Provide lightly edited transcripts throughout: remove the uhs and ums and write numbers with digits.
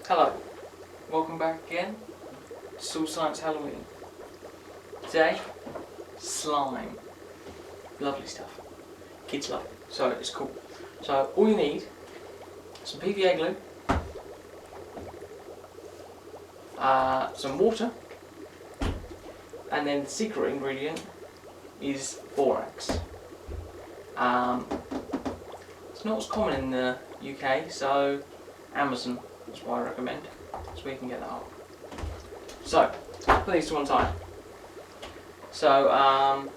Hello, welcome back again to Soul Science Halloween. Today, slime. Lovely stuff. Kids love it, so it's cool. So all you need, some PVA glue, some water, and then the secret ingredient is borax. It's not as common in the UK, so Amazon is what I recommend, so we can get that up. So, put these to one side. So,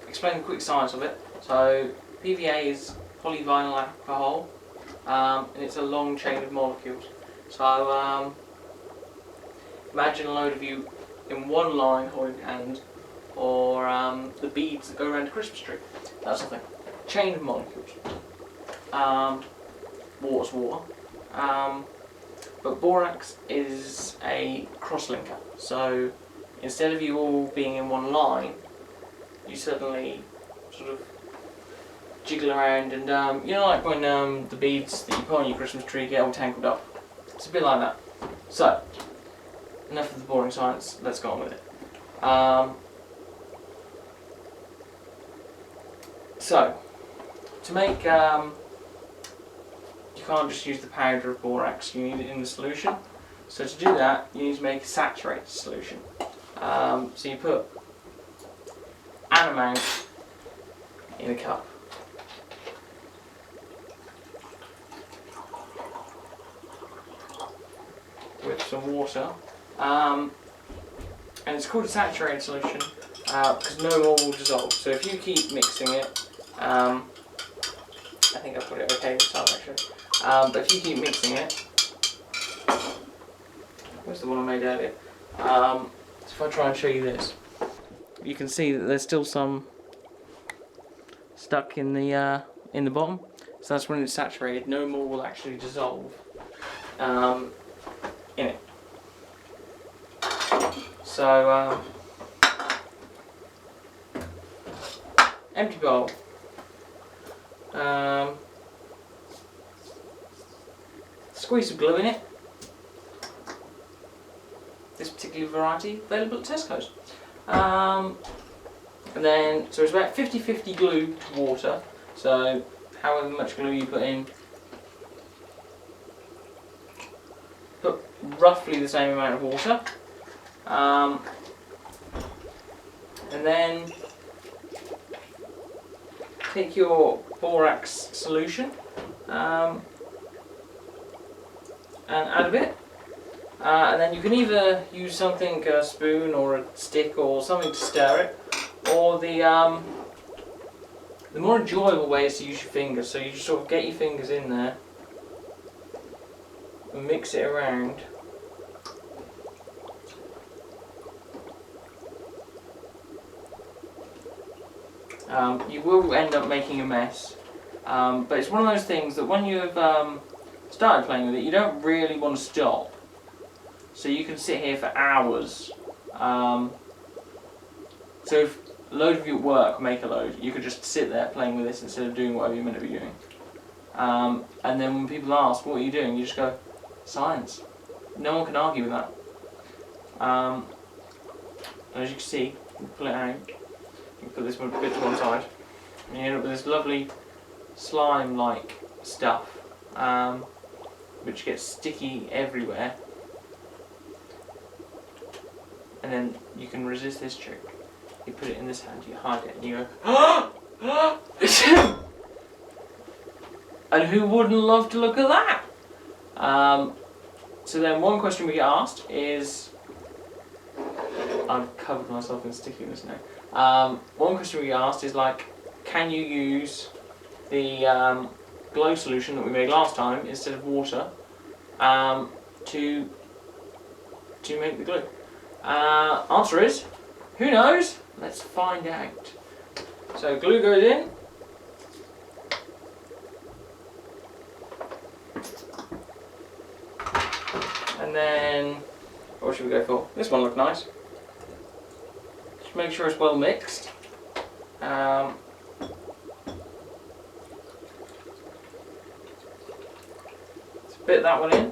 explain the quick science of it. So, PVA is polyvinyl alcohol, and it's a long chain of molecules. So, imagine a load of you in one line holding hands, or the beads that go around a Christmas tree. That's the thing. Chain of molecules. Water's water. But borax is a cross-linker, so instead of you all being in one line, you suddenly sort of jiggle around and, you know, like when the beads that you put on your Christmas tree get all tangled up. It's a bit like that. So, enough of the boring science, let's go on with it. So, to make you can't just use the powder of borax, you need it in the solution. So to do that, you need to make a saturated solution. So you put an amount in a cup. With some water. And it's called a saturated solution because no more will dissolve. So if you keep mixing it, I think I put it okay this time actually. But if you keep mixing it, where's the one I made earlier? So if I try and show you this, you can see that there's still some stuck in the bottom. So that's when it's saturated. No more will actually dissolve in it. So empty bowl. Squeeze some glue in it. This particular variety available at Tesco's. And then, so it's about 50-50 glue to water. So however much glue you put in, put roughly the same amount of water. And then take your borax solution and add a bit. And then you can either use something, a spoon or a stick or something to stir it, or the more enjoyable way is to use your fingers. So you just sort of get your fingers in there and mix it around. You will end up making a mess, but it's one of those things that when you've started playing with it, you don't really want to stop. So you can sit here for hours. So if a load of you at work make a load, you could just sit there playing with this instead of doing whatever you're meant to be doing. And then when people ask, what are you doing? You just go, science. No one can argue with that. And as you can see, you pull it out. You put this one bit to one side, and you end up with this lovely slime-like stuff, which gets sticky everywhere. And then you can resist this trick. You put it in this hand, you hide it, and you go, it's him! And who wouldn't love to look at that? So then one question we get asked is, I've covered myself in stickiness now. One question we get asked is like, can you use the glow solution that we made last time instead of water to make the glue? Answer is, who knows? Let's find out. So glue goes in. And then, what should we go for? This one looked nice. Just make sure it's well mixed. Bit that one in.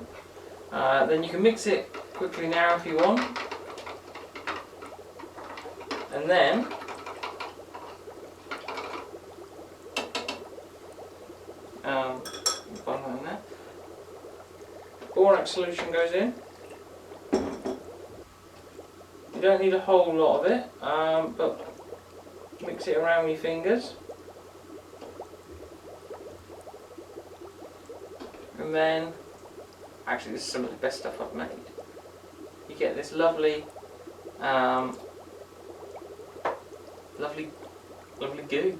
Then you can mix it quickly now if you want. And then one like that. Borax solution goes in. You don't need a whole lot of it, but mix it around with your fingers. And then, actually this is some of the best stuff I've made. You get this lovely, lovely goo.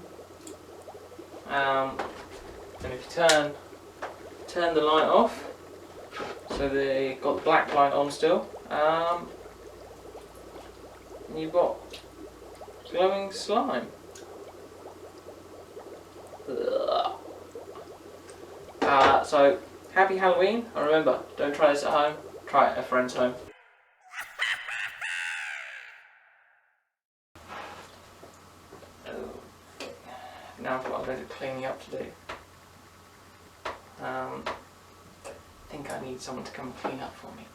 And if you turn the light off, so they've got the black light on still, and you've got glowing slime. So happy Halloween, and remember, don't try this at home, try it at a friend's home. Now I've got a bit of cleaning up to do. I think I need someone to come clean up for me.